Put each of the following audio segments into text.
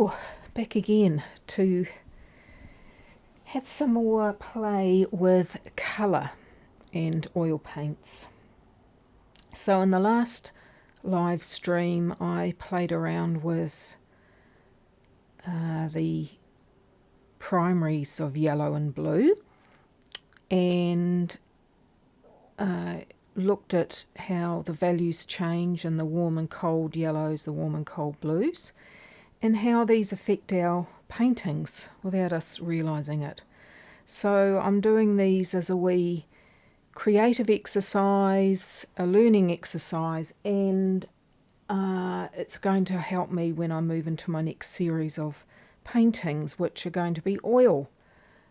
Oh, back again to have some more play with colour and oil paints. So in the last live stream I played around with the primaries of yellow and blue and looked at how the values change in the warm and cold yellows, the warm and cold blues, and how these affect our paintings without us realising it. So I'm doing these as a wee creative exercise, a learning exercise, and it's going to help me when I move into my next series of paintings, which are going to be oil,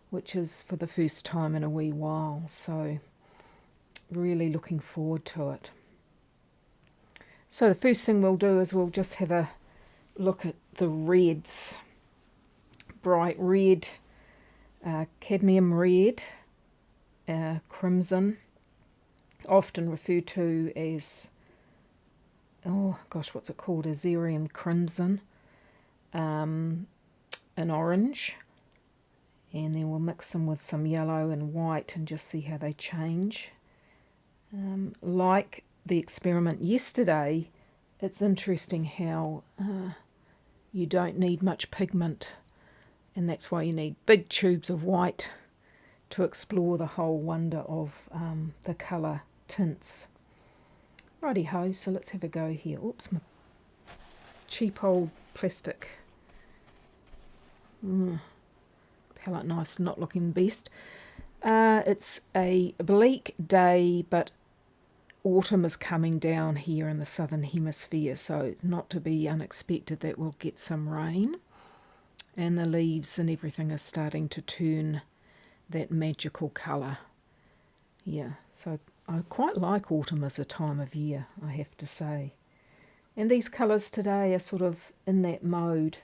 which is for the first time in a wee while. So really looking forward to it. So the first thing we'll do is we'll just have a look at the reds. Bright red, cadmium red, crimson, often referred to as, oh gosh, what's it called, Azerian crimson, an orange, and then we'll mix them with some yellow and white and just see how they change. Like the experiment yesterday, it's interesting how you don't need much pigment, and that's why you need big tubes of white to explore the whole wonder of the colour tints. Righty ho, so let's have a go here. Oops, my cheap old plastic palette knife's not looking best. It's a bleak day, but autumn is coming down here in the southern hemisphere, so it's not to be unexpected that we'll get some rain, and the leaves and everything are starting to turn that magical colour. Yeah, so I quite like autumn as a time of year, I have to say. And these colours today are sort of in that mode.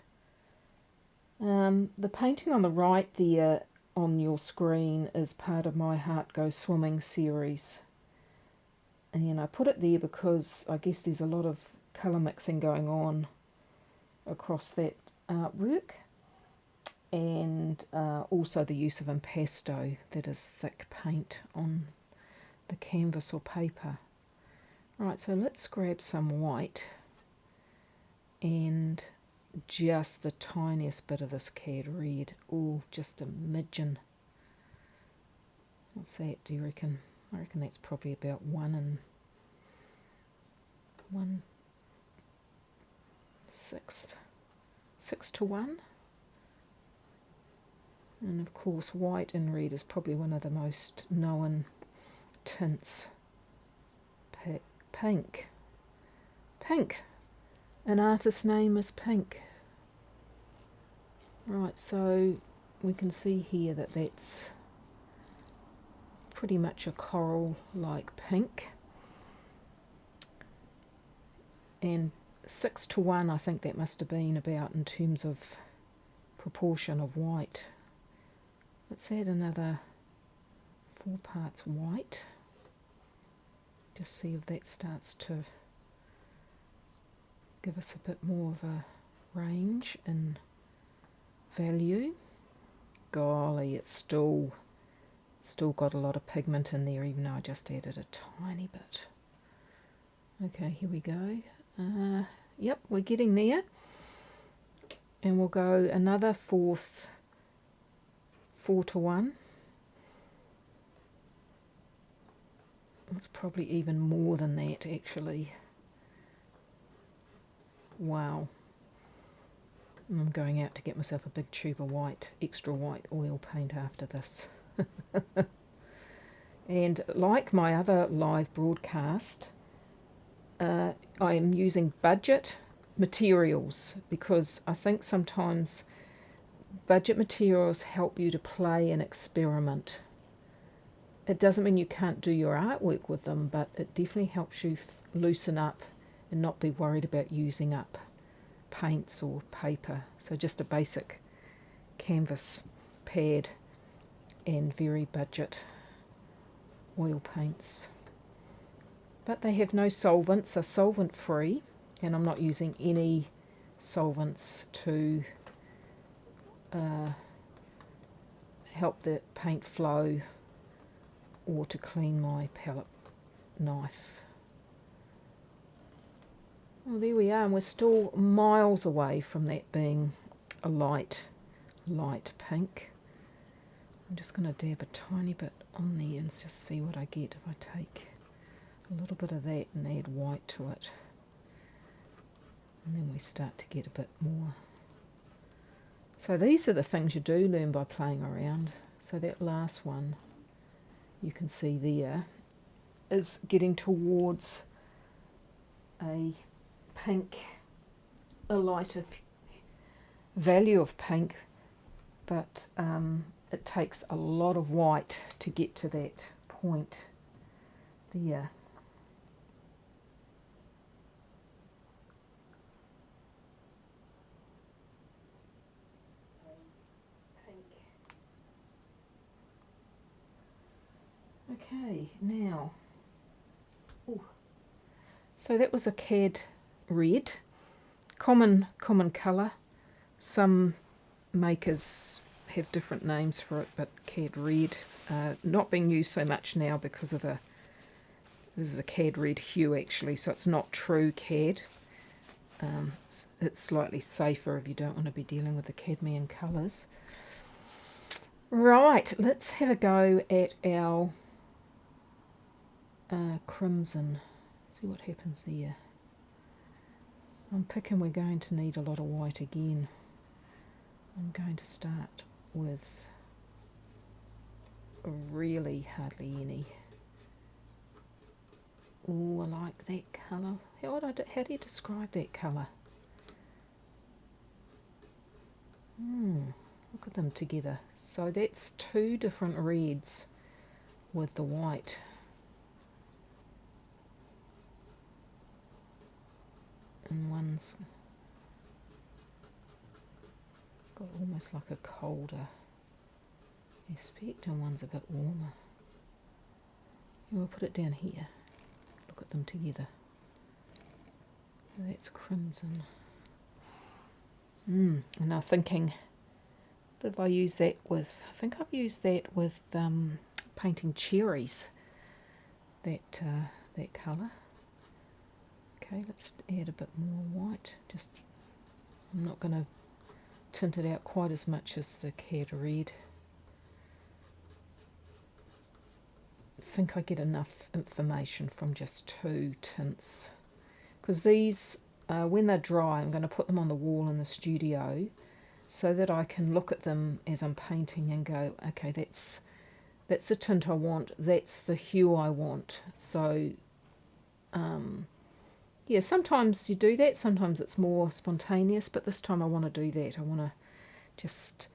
The painting on the right there on your screen is part of my Heart Go Swimming series. And I put it there because I guess there's a lot of colour mixing going on across that artwork, and also the use of impasto, that is thick paint on the canvas or paper. Right, so let's grab some white and just the tiniest bit of this cad red. Oh, just a midgeon. What's that, do you reckon? I reckon that's probably about 1/6. Six to 1. And of course white and red is probably one of the most known tints. Pink. Pink. An artist's name is Pink. Right, so we can see here that that's pretty much a coral-like pink. And 6 to 1, I think that must have been about in terms of proportion of white. Let's add another 4 parts white. Just see if that starts to give us a bit more of a range in value. Golly, it's still got a lot of pigment in there, even though I just added a tiny bit. Okay, here we go. Yep, we're getting there. And we'll go another 4 to 1. It's probably even more than that, actually. Wow. I'm going out to get myself a big tube of white, extra white oil paint after this. And like my other live broadcast, I am using budget materials, because I think sometimes budget materials help you to play and experiment. It doesn't mean you can't do your artwork with them, but it definitely helps you loosen up and not be worried about using up paints or paper. So just a basic canvas pad and very budget oil paints. But they have no solvents, are solvent free, and I'm not using any solvents to help the paint flow or to clean my palette knife. Well, there we are, and we're still miles away from that being a light pink. I'm just going to dab a tiny bit on there and just see what I get if I take a little bit of that and add white to it. And then we start to get a bit more. So these are the things you do learn by playing around. So that last one you can see there is getting towards a pink, a lighter value of pink, but it takes a lot of white to get to that point there. Okay, now, so that was a cad red, common colour. Some makers have different names for it, but cad red, not being used so much now because of this is a cad red hue actually, so it's not true cad. It's slightly safer if you don't want to be dealing with the cadmium colours. Right, let's have a go at our crimson. See what happens there. I'm picking we're going to need a lot of white again. I'm going to start with really hardly any. Oh, I like that colour. How do you describe that colour? Look at them together. So that's two different reds with the white. And one's got almost like a colder aspect and one's a bit warmer. And we'll put it down here. Look at them together. That's crimson. And I'm thinking, what did I use that with? I think I've used that with painting cherries. That colour. Okay, let's add a bit more white. I'm not going to tint it out quite as much as the cad red. I think I get enough information from just two tints. Because these, when they're dry, I'm going to put them on the wall in the studio so that I can look at them as I'm painting and go, okay, that's the tint I want, that's the hue I want. So, yeah, sometimes you do that, sometimes it's more spontaneous, but this time I want to do that. I want to just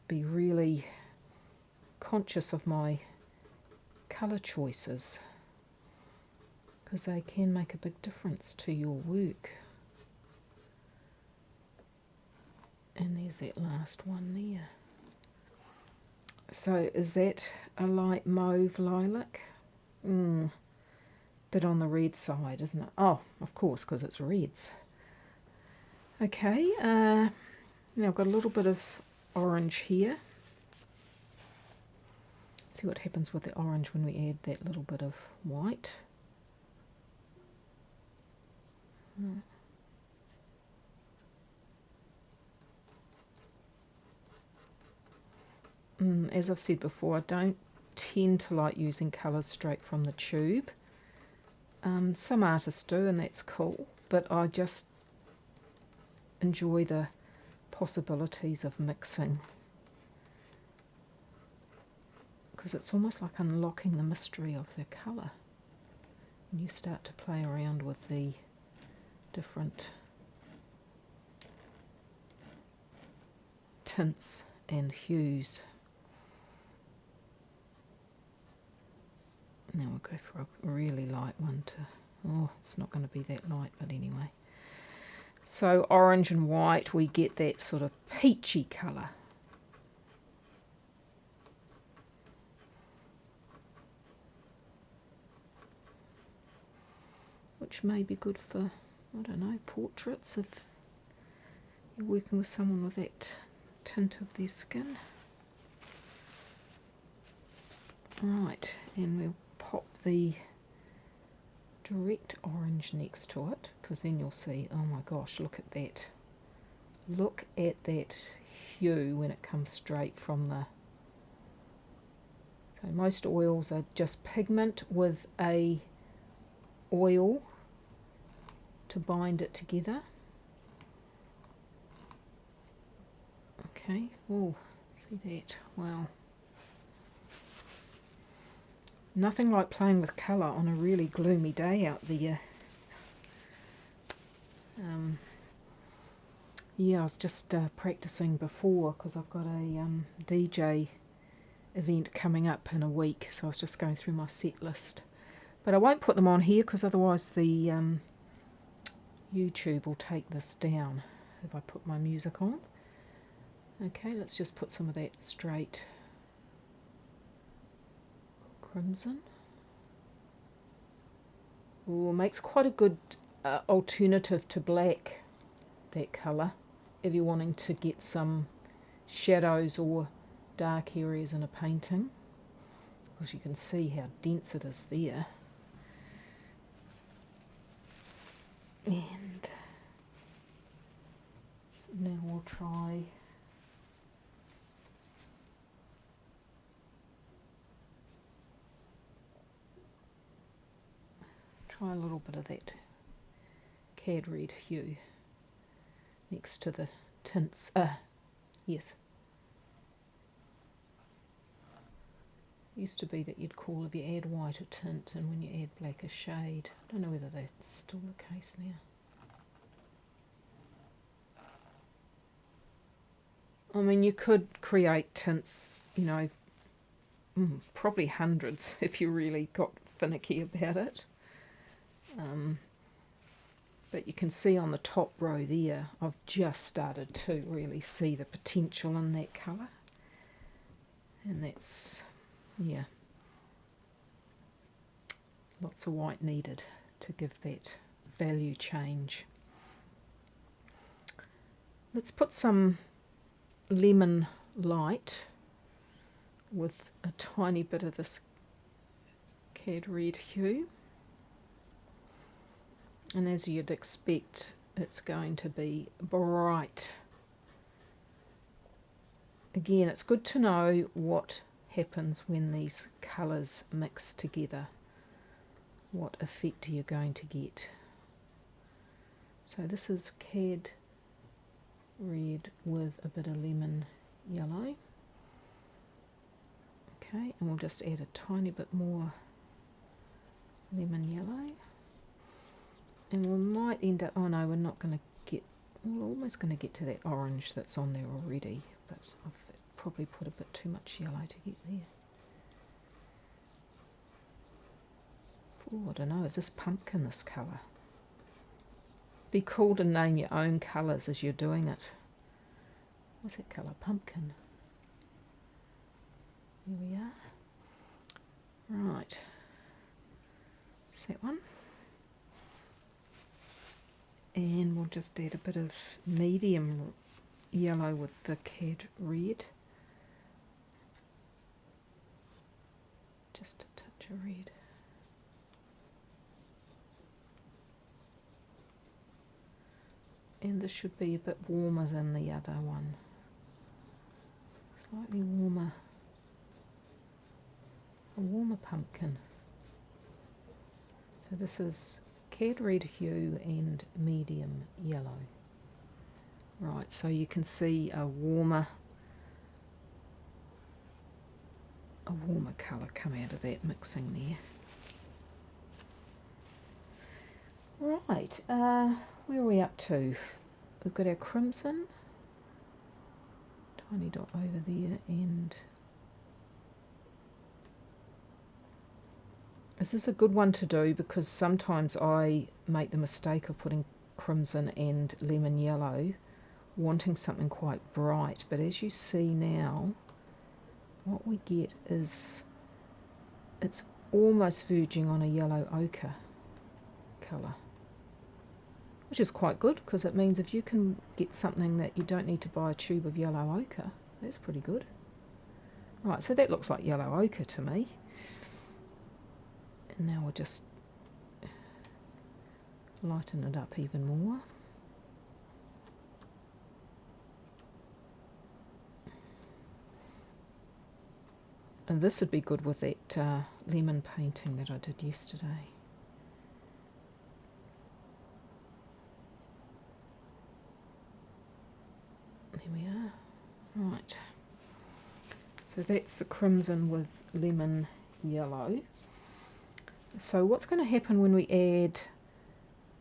be really conscious of my colour choices because they can make a big difference to your work. And there's that last one there. So is that a light mauve lilac? Bit on the red side, isn't it? Oh, of course, because it's reds. Okay, now I've got a little bit of orange here. See what happens with the orange when we add that little bit of white. As I've said before, I don't tend to like using colours straight from the tube. Some artists do, and that's cool, but I just enjoy the possibilities of mixing because it's almost like unlocking the mystery of the colour when you start to play around with the different tints and hues. Now we'll go for a really light one it's not going to be that light, but anyway. So orange and white, we get that sort of peachy colour. Which may be good for, I don't know, portraits if you're working with someone with that tint of their skin. Right, and we'll pop the direct orange next to it, because then you'll see, oh my gosh, look at that. Look at that hue when it comes straight from the... So most oils are just pigment with a oil to bind it together. Okay, oh, see that, wow. Nothing like playing with colour on a really gloomy day out there. Yeah, I was just practicing before because I've got a DJ event coming up in a week, so I was just going through my set list. But I won't put them on here because otherwise the YouTube will take this down if I put my music on. Okay, let's just put some of that straight crimson. Ooh, makes quite a good alternative to black, that colour, if you're wanting to get some shadows or dark areas in a painting, because you can see how dense it is there. And now we'll try a little bit of that cad red hue next to the tints. Yes. Used to be that you'd call if you add white a tint and when you add black a shade. I don't know whether that's still the case now. I mean, you could create tints, you know, probably hundreds if you really got finicky about it. But you can see on the top row there, I've just started to really see the potential in that colour. And that's, yeah, lots of white needed to give that value change. Let's put some lemon light with a tiny bit of this cad red hue. And as you'd expect, it's going to be bright. Again, it's good to know what happens when these colours mix together, what effect you're going to get. So this is cad red with a bit of lemon yellow. Okay, and we'll just add a tiny bit more lemon yellow. And we might end up, oh no, we're not going to get, we're almost going to get to that orange that's on there already, but I've probably put a bit too much yellow to get there. Oh, I don't know, is this pumpkin, this colour? Be cool to name your own colours as you're doing it. What's that colour? Pumpkin. Here we are. Right. Is that one? And we'll just add a bit of medium yellow with the cad red. Just a touch of red. And this should be a bit warmer than the other one. Slightly warmer. A warmer pumpkin. So this is cad red hue and medium yellow. Right, so you can see a warmer colour come out of that mixing there. Right, where are we up to? We've got our crimson, tiny dot over there, and this is a good one to do because sometimes I make the mistake of putting crimson and lemon yellow, wanting something quite bright, but as you see now, what we get is it's almost verging on a yellow ochre colour. which is quite good because it means if you can get something that you don't need to buy a tube of yellow ochre, that's pretty good. Right, so that looks like yellow ochre to me. And now we'll just lighten it up even more. And this would be good with that lemon painting that I did yesterday. There we are. Right. So that's the crimson with lemon yellow. So what's going to happen when we add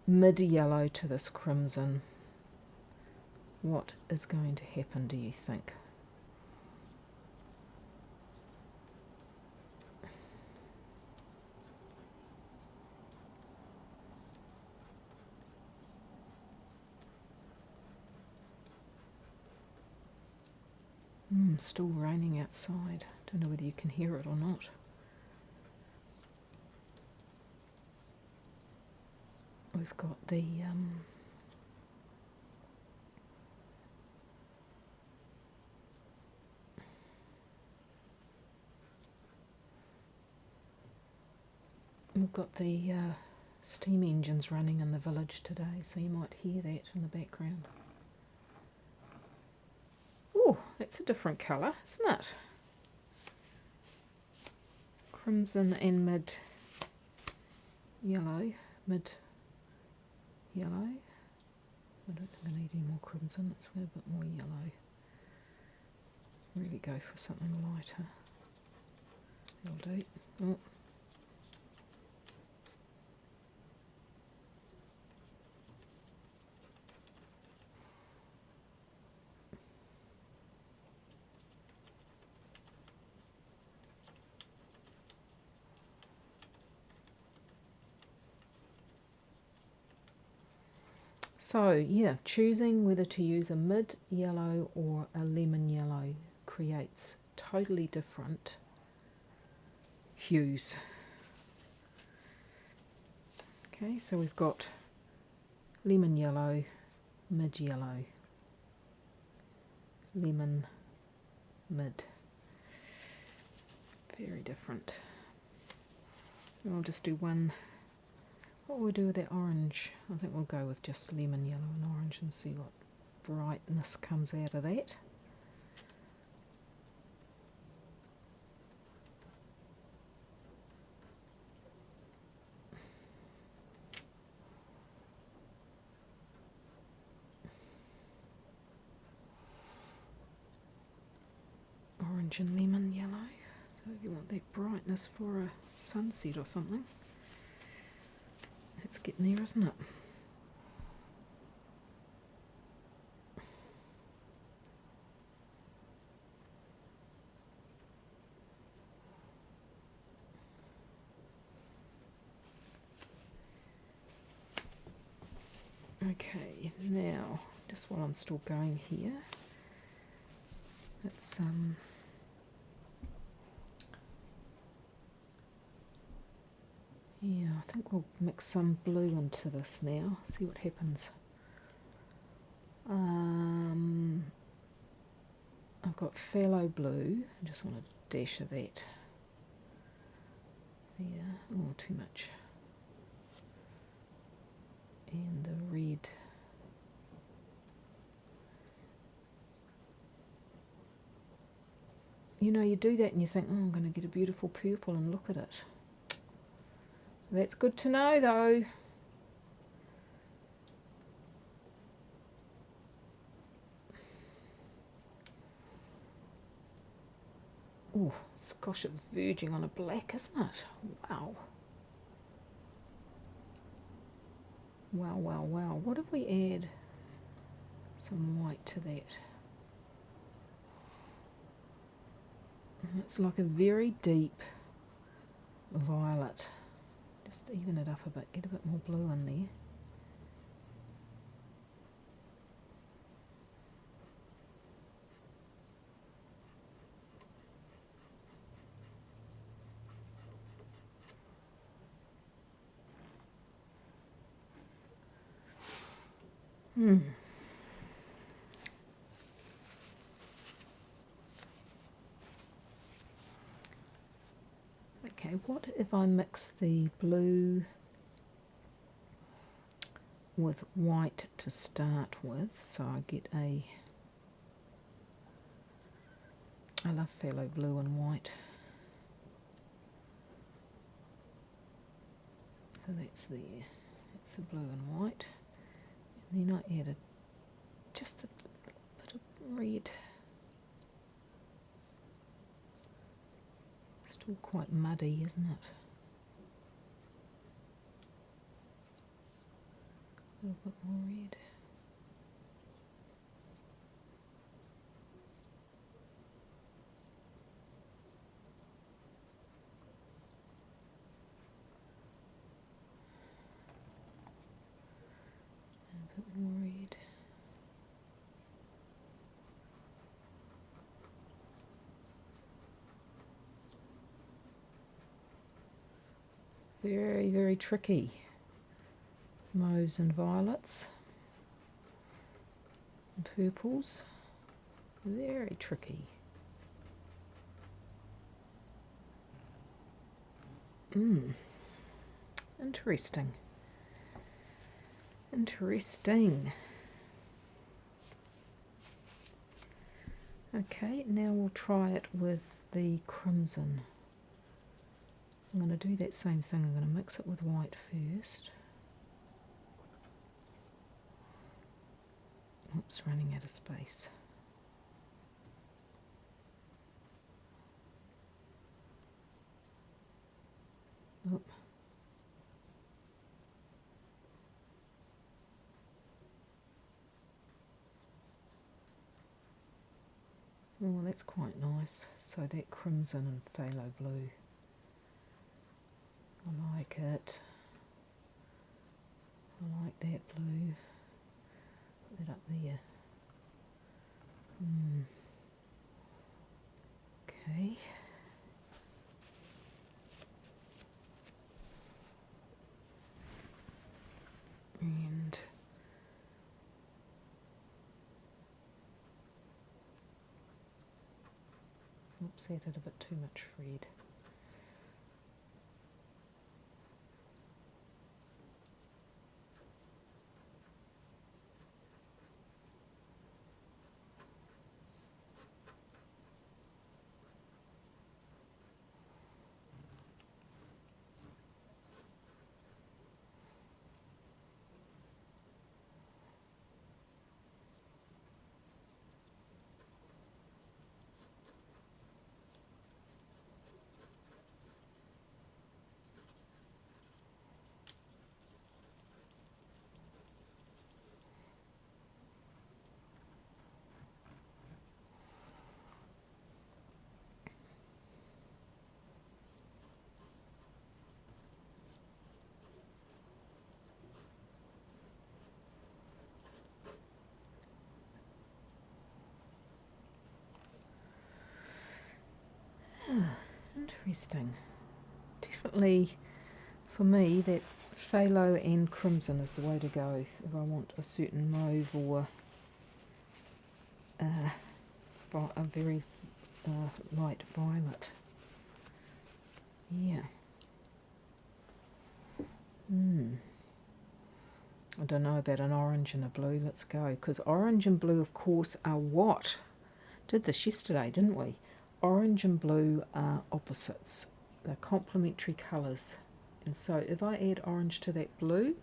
mid-yellow to this crimson? What is going to happen, do you think? Still raining outside. Don't know whether you can hear it or not. We've got the steam engines running in the village today, so you might hear that in the background. Oh, that's a different colour, isn't it? Crimson and mid-yellow. Mid-yellow. I don't think I need any more crimson, let's get a bit more yellow. Really go for something lighter. That'll do. Oh. So yeah, choosing whether to use a mid-yellow or a lemon yellow creates totally different hues. Okay, so we've got lemon yellow, mid-yellow, lemon, mid. Very different. And I'll just do one. What will we do with that orange? I think we'll go with just lemon, yellow and orange and see what brightness comes out of that. Orange and lemon yellow. So if you want that brightness for a sunset or something. It's getting there, isn't it? Okay, now, just while I'm still going here, let's yeah, I think we'll mix some blue into this now, see what happens. I've got phthalo blue, I just want a dash of that there, oh too much, and the red. You know, you do that and you think, oh, I'm going to get a beautiful purple, and look at it. That's good to know though. Oh, gosh, it's verging on a black, isn't it? Wow. Wow, wow, wow. What if we add some white to that? It's like a very deep violet. Just even it up a bit, get a bit more blue in there. Okay, what if I mix the blue with white to start with, so I get I love phthalo blue and white. So that's the blue and white. And then I added just a bit of red. Still quite muddy, isn't it? A little bit more red. A bit more red. Very, very tricky. Mauves and violets. And purples. Very tricky. Interesting. Interesting. Okay, now we'll try it with the crimson. I'm going to do that same thing. I'm going to mix it with white first. Oops, running out of space. Oop. Oh, that's quite nice. So that crimson and phthalo blue. I like it. I like that blue. Put that up there. Okay. And oops, I added a bit too much red. Interesting. Definitely, for me, that phthalo and crimson is the way to go if I want a certain mauve or a very light violet. Yeah. I don't know about an orange and a blue. Let's go. Because orange and blue, of course, are what? Did this yesterday, didn't we? Orange and blue are opposites. They're complementary colours. And so if I add orange to that blue,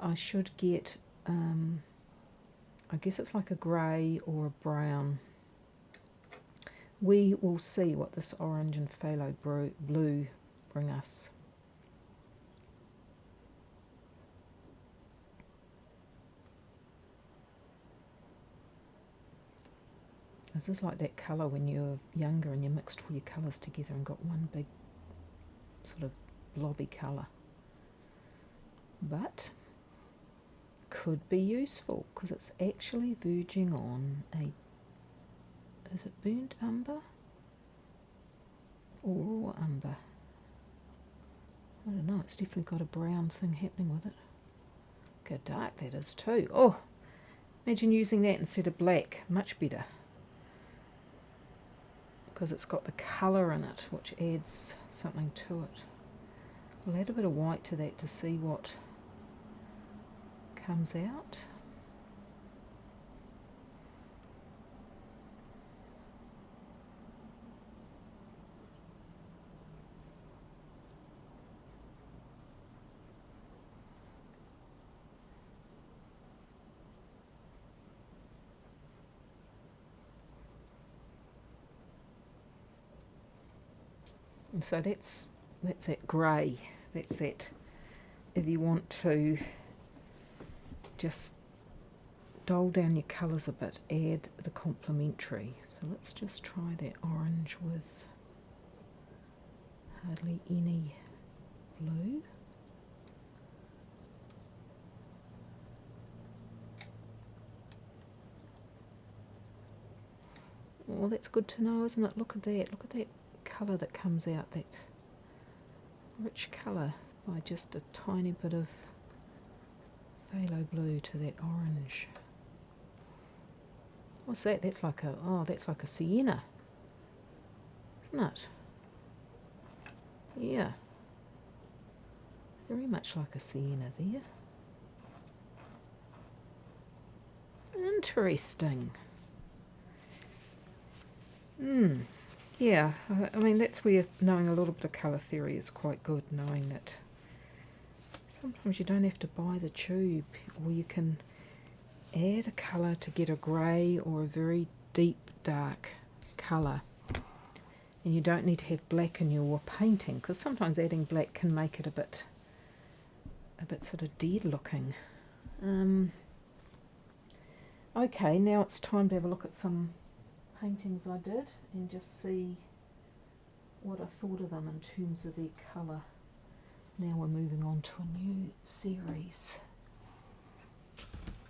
I should get, I guess it's like a grey or a brown. We will see what this orange and phthalo blue bring us. This is like that colour when you're younger and you mixed all your colours together and got one big sort of blobby colour. But could be useful because it's actually verging on a, is it burnt umber or raw umber? I don't know, it's definitely got a brown thing happening with it. Look how dark that is too. Oh, Imagine using that instead of black, much better. Because it's got the colour in it, which adds something to it. We'll add a bit of white to that to see what comes out. And so that's that grey. That's that. If you want to just dull down your colours a bit, add the complementary. So let's just try that orange with hardly any blue. Well, that's good to know, isn't it? Look at that. Look at that colour that comes out, that rich colour, by just a tiny bit of phthalo blue to that orange. What's that? That's like a sienna, isn't it? Yeah, very much like a sienna there. Interesting. Yeah, I mean, that's where knowing a little bit of colour theory is quite good, knowing that sometimes you don't have to buy the tube, or you can add a colour to get a grey or a very deep dark colour. And you don't need to have black in your painting, because sometimes adding black can make it a bit sort of dead looking. Okay, now it's time to have a look at some paintings I did and just see what I thought of them in terms of their colour. Now we're moving on to a new series.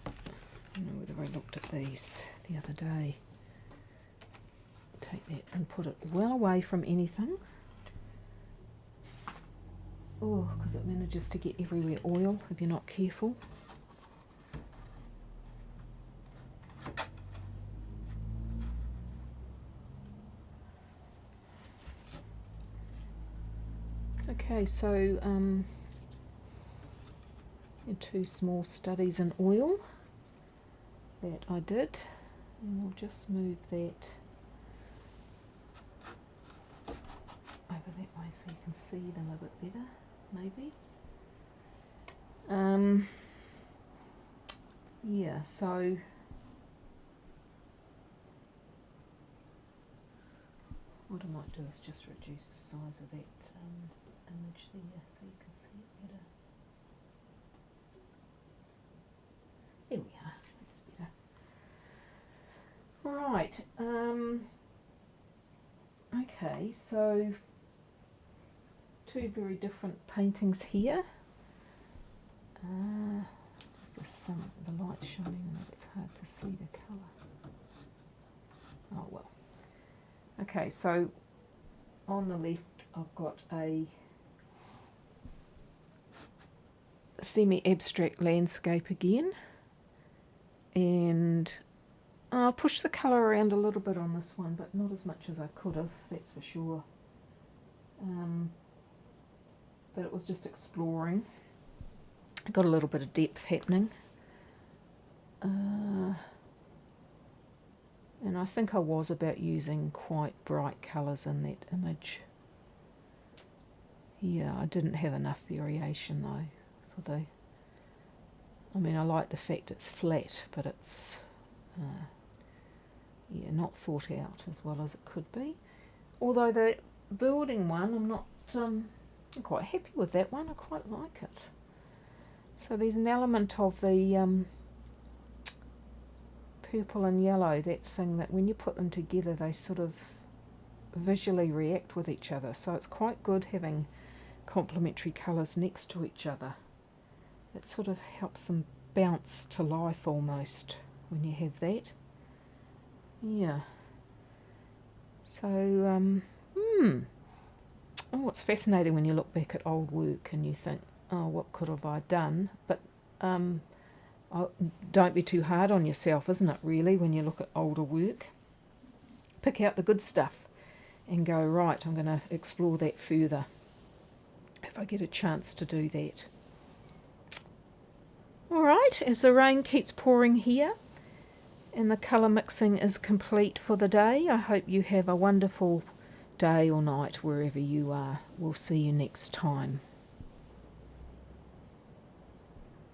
I don't know whether I looked at these the other day. Take that and put it well away from anything. Oh, because it manages to get everywhere oil if you're not careful. Okay, so two small studies in oil that I did, and we'll just move that over that way so you can see them a bit better, maybe. Yeah, so what I might do is just reduce the size of that image there so you can see it better. There we are, that's better. Right, okay, so two very different paintings here. Is this the light shining on it? It's hard to see the colour. Oh well. Okay, so on the left I've got a semi-abstract landscape again, and I'll push the colour around a little bit on this one, but not as much as I could have, that's for sure. But it was just exploring. I got a little bit of depth happening. And I think I was about using quite bright colours in that image. Yeah, I didn't have enough variation though for the... I mean, I like the fact it's flat, but it's yeah, not thought out as well as it could be. Although the building one, I'm not I'm quite happy with that one. I quite like it. So there's an element of the purple and yellow, that thing that when you put them together they sort of visually react with each other. So it's quite good having complementary colours next to each other. It sort of helps them bounce to life almost when you have that. Yeah. So, oh, it's fascinating when you look back at old work and you think, oh, what could have I done? But Don't be too hard on yourself, isn't it, really, when you look at older work? Pick out the good stuff and go, right, I'm going to explore that further if I get a chance to do that. Alright, as the rain keeps pouring here and the colour mixing is complete for the day, I hope you have a wonderful day or night wherever you are. We'll see you next time.